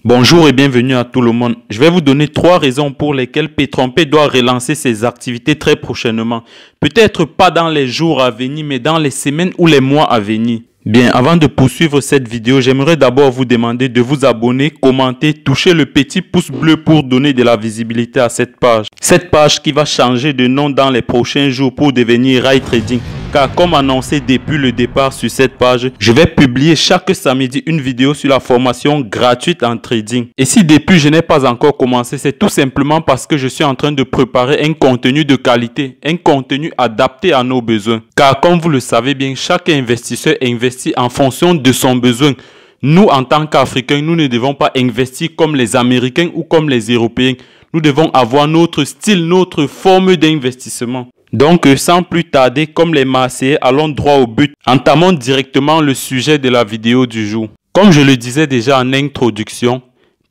Bonjour et bienvenue à tout le monde. Je vais vous donner 3 raisons pour lesquelles Petronpay doit relancer ses activités très prochainement. Peut-être pas dans les jours à venir, mais dans les semaines ou les mois à venir. Bien, avant de poursuivre cette vidéo, j'aimerais d'abord vous demander de vous abonner, commenter, toucher le petit pouce bleu pour donner de la visibilité à cette page. Cette page qui va changer de nom dans les prochains jours pour devenir Rai Trading. Car comme annoncé depuis le départ sur cette page, je vais publier chaque samedi une vidéo sur la formation gratuite en trading. Et si depuis je n'ai pas encore commencé, c'est tout simplement parce que je suis en train de préparer un contenu de qualité, un contenu adapté à nos besoins. Car comme vous le savez bien, chaque investisseur investit en fonction de son besoin. Nous, en tant qu'Africains, nous ne devons pas investir comme les Américains ou comme les Européens. Nous devons avoir notre style, notre forme d'investissement. Donc, sans plus tarder, comme les Marseillais, allons droit au but. Entamons directement le sujet de la vidéo du jour. Comme je le disais déjà en introduction,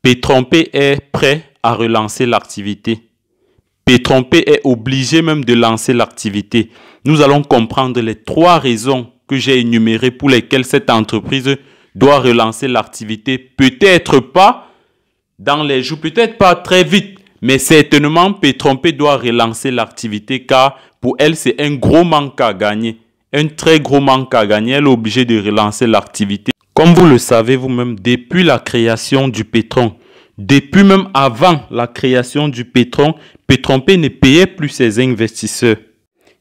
Petronpay est prêt à relancer l'activité. Petronpay est obligé même de lancer l'activité. Nous allons comprendre les 3 raisons que j'ai énumérées pour lesquelles cette entreprise doit relancer l'activité. Peut-être pas dans les jours, peut-être pas très vite. Mais certainement, Petronpay doit relancer l'activité car pour elle, c'est un gros manque à gagner. Un très gros manque à gagner. Elle est obligée de relancer l'activité. Comme vous le savez vous-même, depuis la création du Petron, depuis même avant la création du Petron, Petronpay ne payait plus ses investisseurs.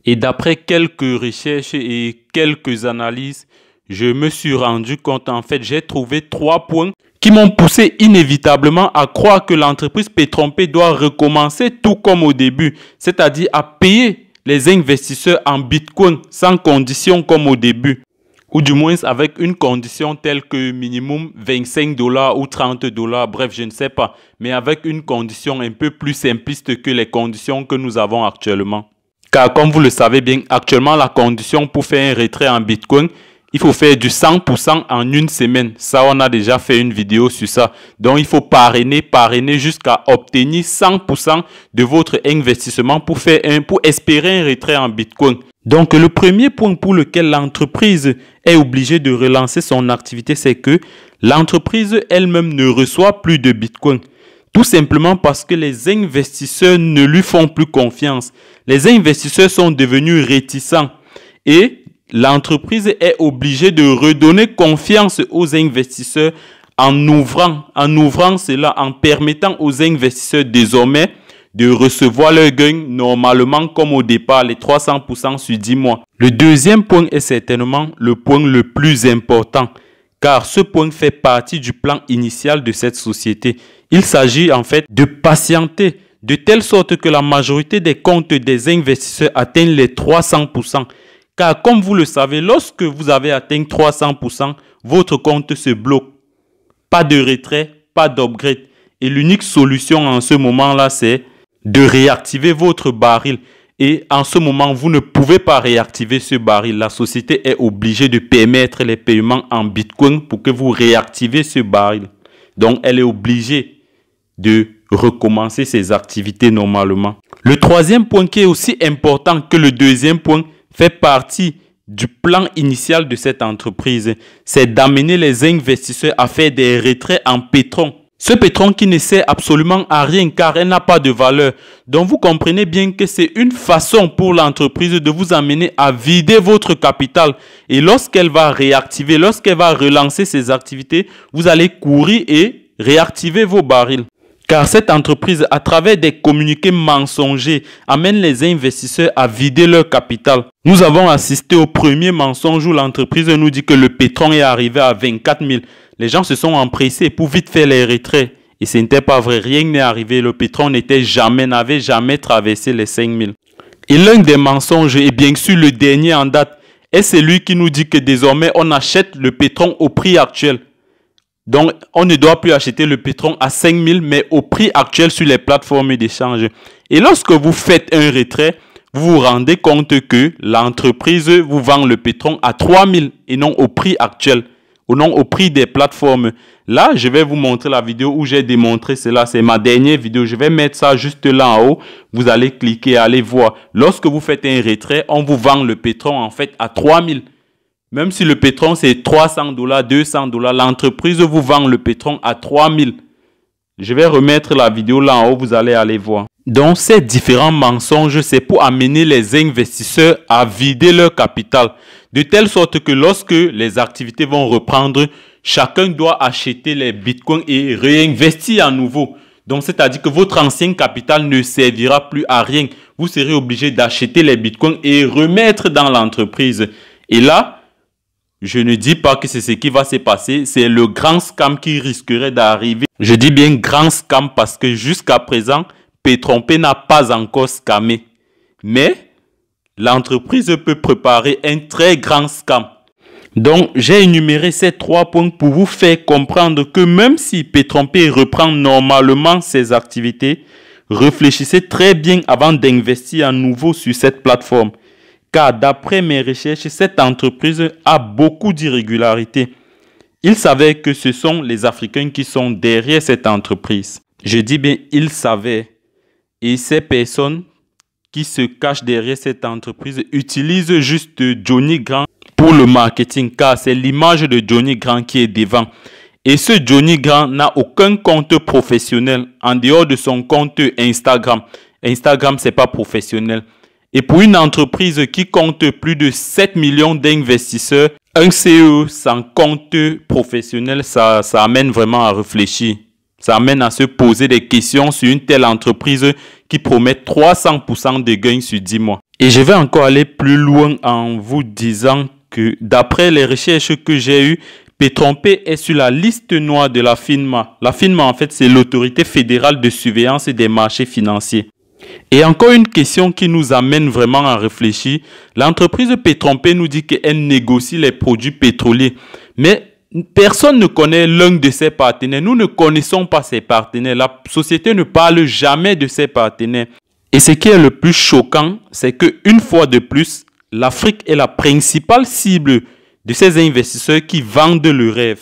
Et d'après quelques recherches et quelques analyses, je me suis rendu compte, en fait, j'ai trouvé 3 points qui m'ont poussé inévitablement à croire que l'entreprise Petronpay doit recommencer tout comme au début, c'est-à-dire à payer les investisseurs en Bitcoin sans condition comme au début, ou du moins avec une condition telle que minimum 25 $ ou 30 $, bref, je ne sais pas, mais avec une condition un peu plus simpliste que les conditions que nous avons actuellement. Car comme vous le savez bien, actuellement la condition pour faire un retrait en Bitcoin, il faut faire du 100% en une semaine. Ça, on a déjà fait une vidéo sur ça. Donc, il faut parrainer jusqu'à obtenir 100% de votre investissement pour espérer un retrait en Bitcoin. Donc, le premier point pour lequel l'entreprise est obligée de relancer son activité, c'est que l'entreprise elle-même ne reçoit plus de Bitcoin. Tout simplement parce que les investisseurs ne lui font plus confiance. Les investisseurs sont devenus réticents et l'entreprise est obligée de redonner confiance aux investisseurs en ouvrant cela, en permettant aux investisseurs désormais de recevoir leurs gains normalement comme au départ, les 300% sur 10 mois. Le deuxième point est certainement le point le plus important, car ce point fait partie du plan initial de cette société. Il s'agit en fait de patienter de telle sorte que la majorité des comptes des investisseurs atteignent les 300%. Car comme vous le savez, lorsque vous avez atteint 300%, votre compte se bloque. Pas de retrait, pas d'upgrade. Et l'unique solution en ce moment-là, c'est de réactiver votre baril. Et en ce moment, vous ne pouvez pas réactiver ce baril. La société est obligée de permettre les paiements en Bitcoin pour que vous réactivez ce baril. Donc, elle est obligée de recommencer ses activités normalement. Le troisième point qui est aussi important que le deuxième point, fait partie du plan initial de cette entreprise, c'est d'amener les investisseurs à faire des retraits en pétron. Ce pétron qui ne sert absolument à rien car elle n'a pas de valeur. Donc vous comprenez bien que c'est une façon pour l'entreprise de vous amener à vider votre capital. Et lorsqu'elle va réactiver, lorsqu'elle va relancer ses activités, vous allez courir et réactiver vos barils. Car cette entreprise, à travers des communiqués mensongers, amène les investisseurs à vider leur capital. Nous avons assisté au premier mensonge où l'entreprise nous dit que le pétron est arrivé à 24 000. Les gens se sont empressés pour vite faire les retraits. Et ce n'était pas vrai, rien n'est arrivé. Le pétron n'avait jamais traversé les 5 000. Et l'un des mensonges, et bien sûr le dernier en date, est celui qui nous dit que désormais on achète le pétron au prix actuel. Donc, on ne doit plus acheter le pétron à 5 000, mais au prix actuel sur les plateformes d'échange. Et lorsque vous faites un retrait, vous vous rendez compte que l'entreprise vous vend le pétron à 3 000 et non au prix actuel, ou non au prix des plateformes. Là, je vais vous montrer la vidéo où j'ai démontré cela. C'est ma dernière vidéo. Je vais mettre ça juste là en haut. Vous allez cliquer, allez voir. Lorsque vous faites un retrait, on vous vend le pétron en fait à 3 000. Même si le pétron c'est 300 $, 200 $, l'entreprise vous vend le pétron à 3 000. Je vais remettre la vidéo là en haut, vous allez aller voir. Donc, ces différents mensonges, c'est pour amener les investisseurs à vider leur capital. De telle sorte que lorsque les activités vont reprendre, chacun doit acheter les bitcoins et réinvestir à nouveau. Donc, c'est-à-dire que votre ancien capital ne servira plus à rien. Vous serez obligé d'acheter les bitcoins et remettre dans l'entreprise. Et là, je ne dis pas que c'est ce qui va se passer. C'est le grand scam qui risquerait d'arriver. Je dis bien grand scam parce que jusqu'à présent, Pétrompé n'a pas encore scamé. Mais l'entreprise peut préparer un très grand scam. Donc, j'ai énuméré ces 3 points pour vous faire comprendre que même si Pétrompé reprend normalement ses activités, réfléchissez très bien avant d'investir à nouveau sur cette plateforme. Car d'après mes recherches, cette entreprise a beaucoup d'irrégularités. Il s'avère que ce sont les Africains qui sont derrière cette entreprise. Je dis bien, ils savaient. Et ces personnes qui se cachent derrière cette entreprise utilisent juste Johnny Grand pour le marketing, car c'est l'image de Johnny Grand qui est devant. Et ce Johnny Grand n'a aucun compte professionnel en dehors de son compte Instagram. Instagram, c'est pas professionnel. Et pour une entreprise qui compte plus de 7 millions d'investisseurs, un CEO sans compte professionnel, ça amène vraiment à réfléchir. Ça amène à se poser des questions sur une telle entreprise qui promet 300% de gains sur 10 mois. Et je vais encore aller plus loin en vous disant que d'après les recherches que j'ai eues, Pétrompé est sur la liste noire de la FINMA. La FINMA, en fait, c'est l'autorité fédérale de surveillance des marchés financiers. Et encore une question qui nous amène vraiment à réfléchir. L'entreprise Pétrompé nous dit qu'elle négocie les produits pétroliers. Mais personne ne connaît l'un de ses partenaires. Nous ne connaissons pas ses partenaires. La société ne parle jamais de ses partenaires. Et ce qui est le plus choquant, c'est qu'une fois de plus, l'Afrique est la principale cible de ces investisseurs qui vendent le rêve.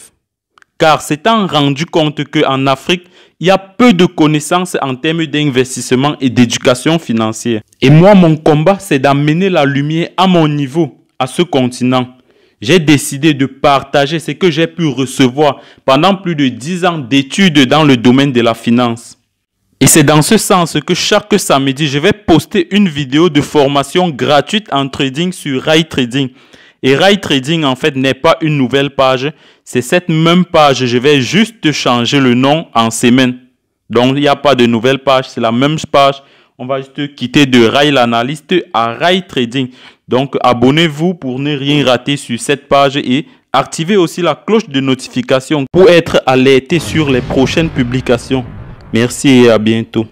Car s'étant rendu compte qu'en Afrique, il y a peu de connaissances en termes d'investissement et d'éducation financière. Et moi, mon combat, c'est d'amener la lumière à mon niveau, à ce continent. J'ai décidé de partager ce que j'ai pu recevoir pendant plus de 10 ans d'études dans le domaine de la finance. Et c'est dans ce sens que chaque samedi, je vais poster une vidéo de formation gratuite en trading sur Rai Trading. Et Rai Trading, en fait, n'est pas une nouvelle page. C'est cette même page. Je vais juste changer le nom en semaine. Donc, il n'y a pas de nouvelle page. C'est la même page. On va juste quitter de Rai l'analyste à Rai Trading. Donc, abonnez-vous pour ne rien rater sur cette page et activez aussi la cloche de notification pour être alerté sur les prochaines publications. Merci et à bientôt.